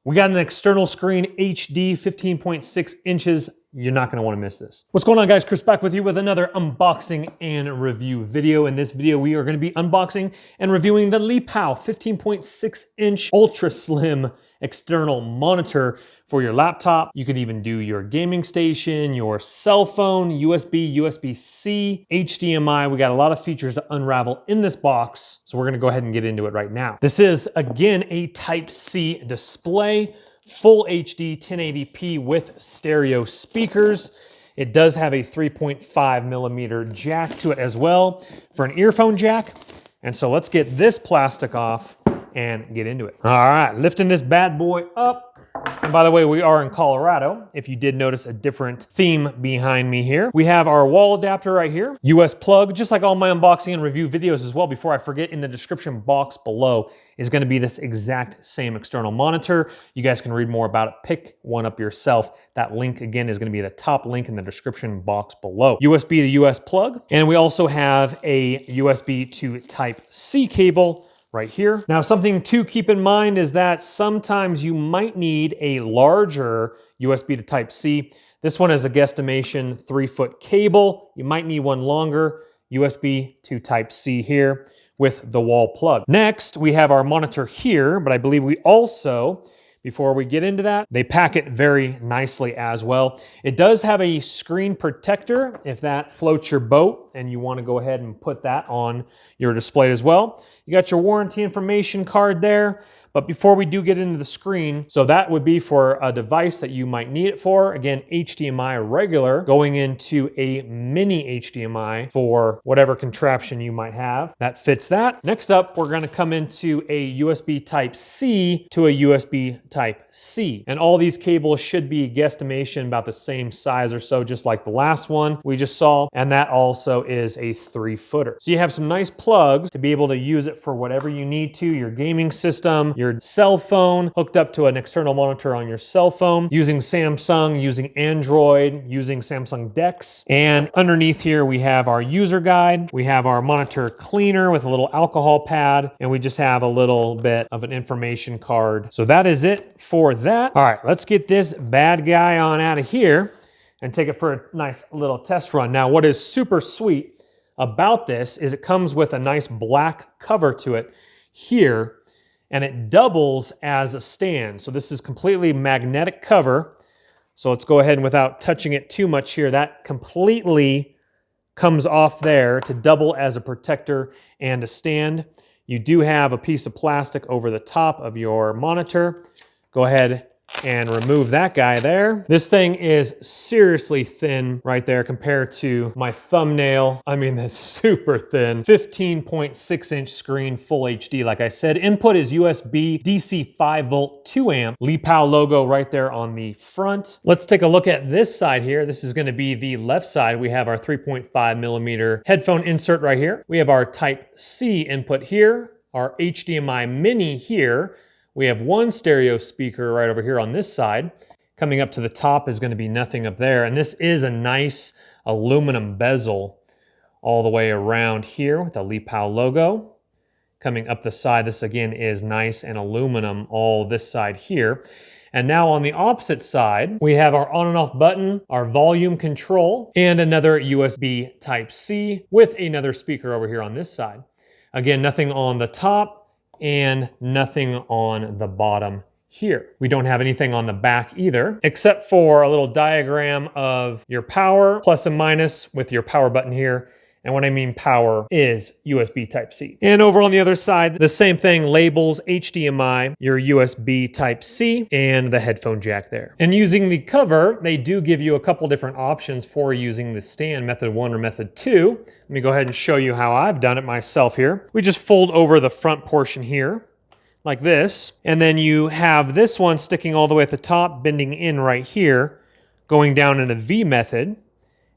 We got an external screen, HD 15.6 inches. You're not gonna wanna miss this. What's going on, guys? Chris back with you with another unboxing and review video. In this video, we are gonna be unboxing and reviewing the Lepow 15.6 inch ultra slim external monitor for your laptop. You could even do your gaming station, your cell phone, USB, USB-C, HDMI. We got a lot of features to unravel in this box, so we're gonna go ahead and get into it right now. This is, again, a Type-C display, full HD 1080p with stereo speakers. It does have a 3.5 millimeter jack to it as well for an earphone jack. And so let's get this plastic off and get into it. All right, lifting this bad boy up. And by the way, we are in Colorado. If you did notice a different theme behind me here. We have our wall adapter right here, US plug, just like all my unboxing and review videos as well. Before I forget, in the description box below is gonna be this exact same external monitor. You guys can read more about it, pick one up yourself. That link again is gonna be the top link in the description box below. USB to US plug. And we also have a USB to Type-C cable right here. Now, something to keep in mind is that sometimes you might need a larger USB to Type-C. This one is a guesstimation 3-foot cable. You might need one longer, USB to Type-C here with the wall plug. Next, we have our monitor here, but I believe we also, before we get into that, they pack it very nicely as well. It does have a screen protector if that floats your boat and you want to go ahead and put that on your display as well. You got your warranty information card there. But before we do get into the screen, so that would be for a device that you might need it for. Again, HDMI regular going into a mini HDMI for whatever contraption you might have that fits that. Next up, we're gonna come into a USB Type-C to a USB Type-C. And all these cables should be guesstimation about the same size or so, just like the last one we just saw. And that also is a 3-footer. So you have some nice plugs to be able to use it for whatever you need to, your gaming system, your cell phone, hooked up to an external monitor on your cell phone, using Samsung, using Android, using Samsung Dex. And underneath here, we have our user guide. We have our monitor cleaner with a little alcohol pad, and we just have a little bit of an information card. So that is it for that. All right, let's get this bad guy on out of here and take it for a nice little test run. Now, what is super sweet about this is it comes with a nice black cover to it here, and it doubles as a stand. So this is completely magnetic cover. So let's go ahead and, without touching it too much here, that completely comes off there to double as a protector and a stand. You do have a piece of plastic over the top of your monitor. Go ahead and remove that guy there. This thing is seriously thin right there compared to my thumbnail. I mean, that's super thin. 15.6 inch screen, full HD. Like I said, input is USB, DC 5 volt, 2 amp, Lepow logo right there on the front. Let's take a look at this side here. This is gonna be the left side. We have our 3.5 millimeter headphone insert right here. We have our Type-C input here, our HDMI mini here. We have one stereo speaker right over here on this side. Coming up to the top is going to be nothing up there. And this is a nice aluminum bezel all the way around here with the Lepow logo. Coming up the side, this again is nice and aluminum all this side here. And now on the opposite side, we have our on and off button, our volume control, and another USB Type-C with another speaker over here on this side. Again, nothing on the top and nothing on the bottom here. We don't have anything on the back either, except for a little diagram of your power, plus and minus with your power button here. And when I mean power is USB Type-C. And over on the other side, the same thing, labels HDMI, your USB Type-C, and the headphone jack there. And using the cover, they do give you a couple different options for using the stand, method 1 or method 2. Let me go ahead and show you how I've done it myself here. We just fold over the front portion here, like this. And then you have this one sticking all the way at the top, bending in right here, going down in a V method,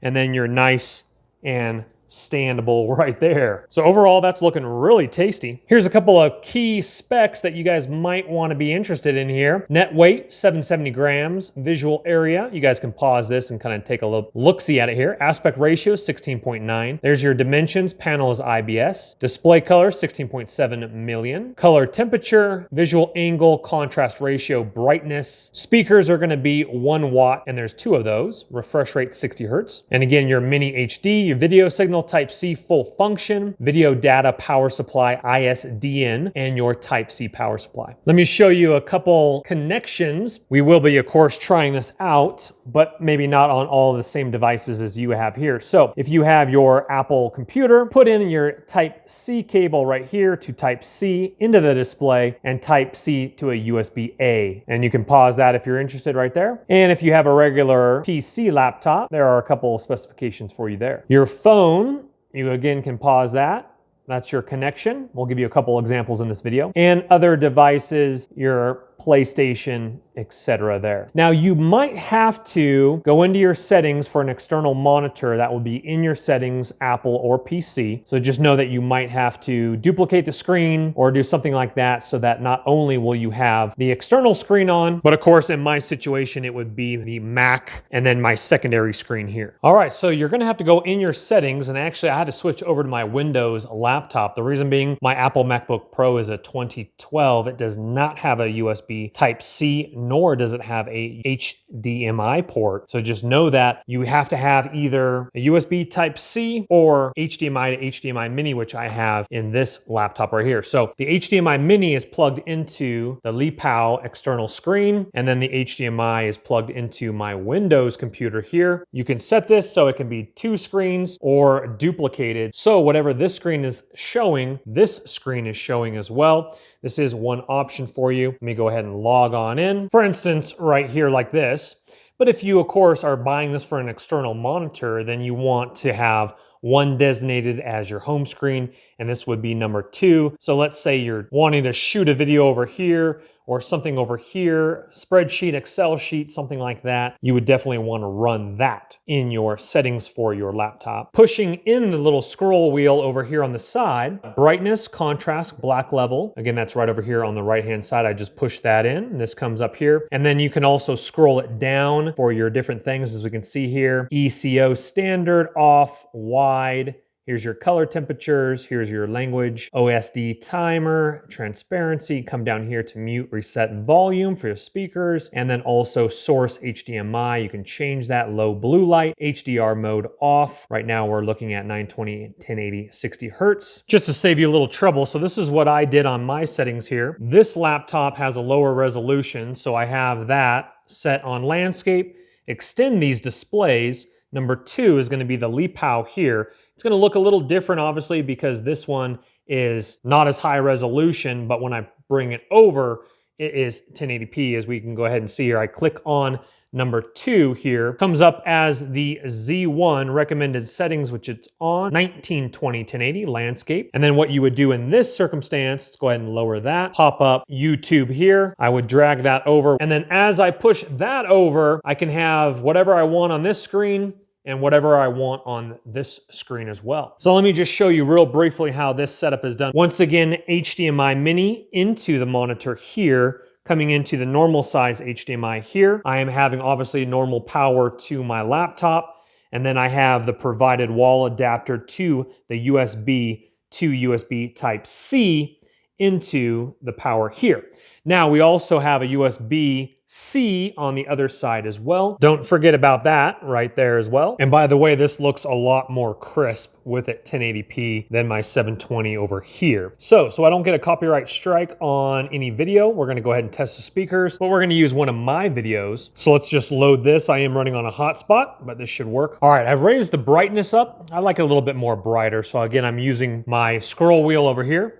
and then your nice and standable right there. So overall, that's looking really tasty. Here's a couple of key specs that you guys might want to be interested in here. Net weight, 770 grams. Visual area, you guys can pause this and kind of take a look-see at it here. Aspect ratio, 16.9. There's your dimensions. Panel is IBS. Display color, 16.7 million. Color temperature, visual angle, contrast ratio, brightness. Speakers are going to be 1 watt, and there's 2 of those. Refresh rate, 60 hertz. And again, your mini HD, your video signal, Type-C full function, video data power supply, ISDN, and your Type-C power supply. Let me show you a couple connections. We will be, of course, trying this out, but maybe not on all the same devices as you have here. So if you have your Apple computer, put in your Type-C cable right here to Type-C into the display and Type-C to a USB-A. And you can pause that if you're interested right there. And if you have a regular PC laptop, there are a couple of specifications for you there. Your phone, you again can pause that. That's your connection. We'll give you a couple examples in this video. And other devices, your PlayStation, etc. there. Now you might have to go into your settings for an external monitor that will be in your settings, Apple or PC. So just know that you might have to duplicate the screen or do something like that so that not only will you have the external screen on, but of course in my situation it would be the Mac and then my secondary screen here. All right, so you're gonna have to go in your settings, and actually I had to switch over to my Windows laptop. The reason being my Apple MacBook Pro is a 2012. It does not have a USB Type-C, nor does it have a HDMI port. So just know that you have to have either a USB Type-C or HDMI to HDMI mini, which I have in this laptop right here. So the HDMI mini is plugged into the Lepow external screen, and then the HDMI is plugged into my Windows computer here. You can set this so it can be 2 screens or duplicated. So whatever this screen is showing, this screen is showing as well. This is one option for you. Let me go ahead and log on in. For instance, right here like this. But if you, of course, are buying this for an external monitor, then you want to have one designated as your home screen, and this would be number 2. So let's say you're wanting to shoot a video over here or something over here, spreadsheet, Excel sheet, something like that. You would definitely want to run that in your settings for your laptop. Pushing in the little scroll wheel over here on the side, brightness, contrast, black level. Again, that's right over here on the right-hand side. I just push that in, and this comes up here. And then you can also scroll it down for your different things, as we can see here. ECO standard, off, wide. Here's your color temperatures, here's your language, OSD timer, transparency, come down here to mute, reset volume for your speakers, and then also source HDMI. You can change that, low blue light, HDR mode off. Right now we're looking at 920, 1080, 60 hertz. Just to save you a little trouble, so this is what I did on my settings here. This laptop has a lower resolution, so I have that set on landscape. Extend these displays. Number 2 is gonna be the Lepow here. It's gonna look a little different, obviously, because this one is not as high resolution, but when I bring it over, it is 1080p, as we can go ahead and see here. I click on number 2 here, comes up as the Z1 recommended settings, which it's on 1920 1080 landscape. And then what you would do in this circumstance, let's go ahead and lower that, pop up YouTube here. I would drag that over. And then as I push that over, I can have whatever I want on this screen and whatever I want on this screen as well. So let me just show you real briefly how this setup is done. Once again, HDMI mini into the monitor here, coming into the normal size HDMI here. I am having obviously normal power to my laptop, and then I have the provided wall adapter to the USB to USB Type-C into the power here. Now we also have a USB-C on the other side as well. Don't forget about that right there as well. And by the way, this looks a lot more crisp with it 1080p than my 720 over here. So I don't get a copyright strike on any video, we're gonna go ahead and test the speakers, but we're gonna use one of my videos. So let's just load this. I am running on a hotspot, but this should work. All right, I've raised the brightness up. I like it a little bit more brighter. So again, I'm using my scroll wheel over here.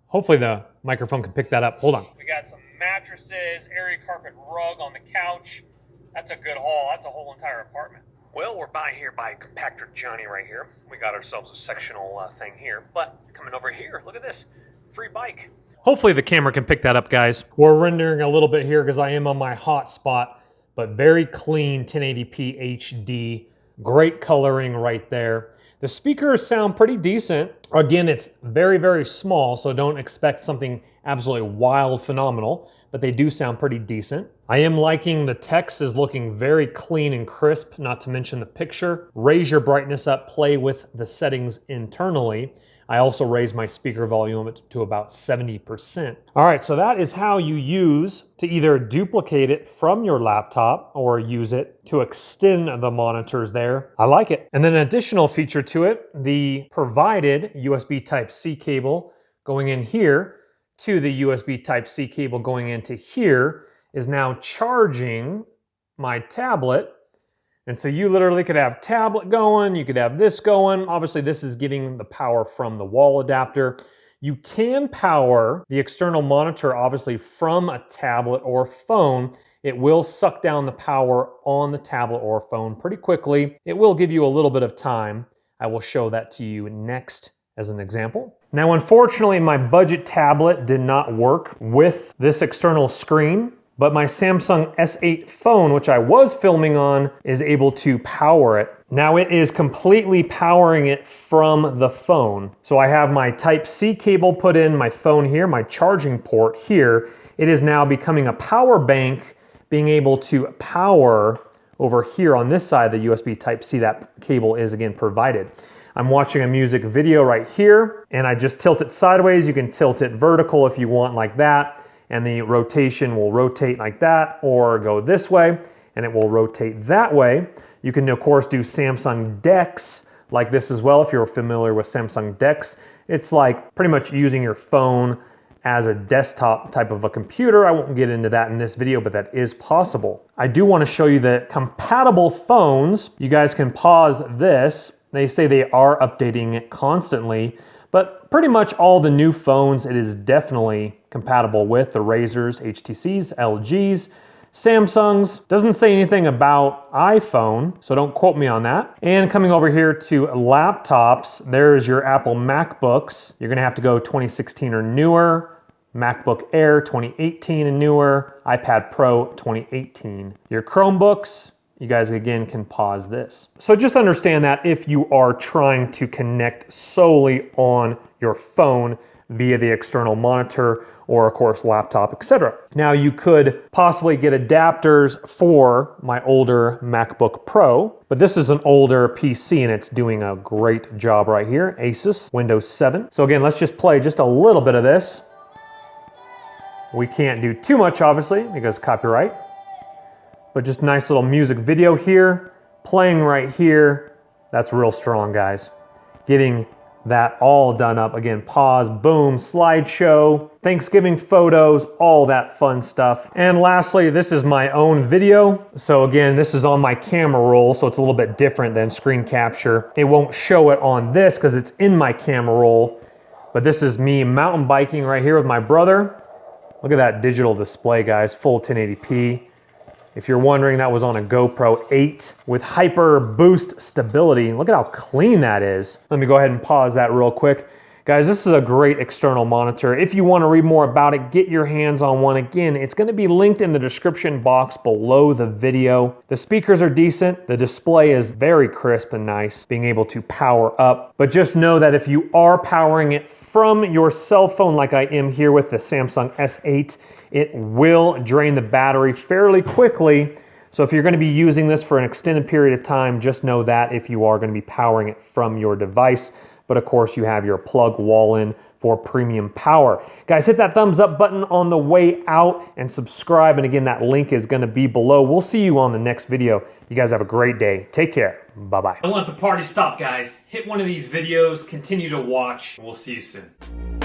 Hopefully the microphone can pick that up. Hold on. We got some mattresses, airy carpet rug on the couch. That's a good haul. That's a whole entire apartment. Well, we're by Compactor Johnny right here. We got ourselves a sectional thing here, but coming over here, look at this, free bike. Hopefully the camera can pick that up, guys. We're rendering a little bit here because I am on my hotspot, but very clean 1080p HD Great coloring right there. The speakers sound pretty decent. Again, it's very, very small, so don't expect something absolutely wild, phenomenal, but they do sound pretty decent. I am liking the text is looking very clean and crisp, not to mention the picture. Raise your brightness up, play with the settings internally. I also raised my speaker volume to about 70%. All right, so that is how you use to either duplicate it from your laptop or use it to extend the monitors there. I like it. And then an additional feature to it, the provided USB Type-C cable going in here to the USB Type-C cable going into here is now charging my tablet. And so you literally could have tablet going, you could have this going. Obviously this is getting the power from the wall adapter. You can power the external monitor obviously from a tablet or phone. It will suck down the power on the tablet or phone pretty quickly. It will give you a little bit of time. I will show that to you next as an example. Now, unfortunately, my budget tablet did not work with this external screen, but my Samsung S8 phone, which I was filming on, is able to power it. Now it is completely powering it from the phone. So I have my Type-C cable put in my phone here, my charging port here. It is now becoming a power bank, being able to power over here on this side, the USB Type-C, that cable is again provided. I'm watching a music video right here, and I just tilt it sideways. You can tilt it vertical if you want like that. And the rotation will rotate like that, or go this way, and it will rotate that way. You can, of course, do Samsung Dex like this as well, if you're familiar with Samsung Dex. It's like pretty much using your phone as a desktop type of a computer. I won't get into that in this video, but that is possible. I do want to show you that compatible phones, you guys can pause this. They say they are updating it constantly, but pretty much all the new phones, it is definitely compatible with the Razrs, HTCs, LGs, Samsungs. Doesn't say anything about iPhone, so don't quote me on that. And coming over here to laptops, there's your Apple MacBooks. You're gonna have to go 2016 or newer, MacBook Air 2018 and newer, iPad Pro 2018. Your Chromebooks, you guys again can pause this. So just understand that if you are trying to connect solely on your phone via the external monitor or of course laptop, etc. Now you could possibly get adapters for my older MacBook Pro, but this is an older PC and it's doing a great job right here. Asus, Windows 7. So again, let's just play just a little bit of this. We can't do too much obviously because copyright. But just nice little music video here, playing right here. That's real strong, guys. Getting that all done up. Again, pause, boom, slideshow, Thanksgiving photos, all that fun stuff. And lastly, this is my own video. So again, this is on my camera roll, so it's a little bit different than screen capture. It won't show it on this because it's in my camera roll. But this is me mountain biking right here with my brother. Look at that digital display, guys, full 1080p. If you're wondering, that was on a GoPro 8 with hyper boost stability. Look at how clean that is. Let me go ahead and pause that real quick. Guys, this is a great external monitor. If you want to read more about it, get your hands on one. Again, it's going to be linked in the description box below the video. The speakers are decent. The display is very crisp and nice, being able to power up. But just know that if you are powering it from your cell phone like I am here with the Samsung S8, it will drain the battery fairly quickly. So if you're going to be using this for an extended period of time, just know that if you are going to be powering it from your device. But of course you have your plug wall in for premium power. Guys, hit that thumbs up button on the way out and subscribe. And again, that link is going to be below. We'll see you on the next video. You guys have a great day. Take care. Bye-bye. Don't let the party stop, guys. Hit one of these videos, continue to watch, and we'll see you soon.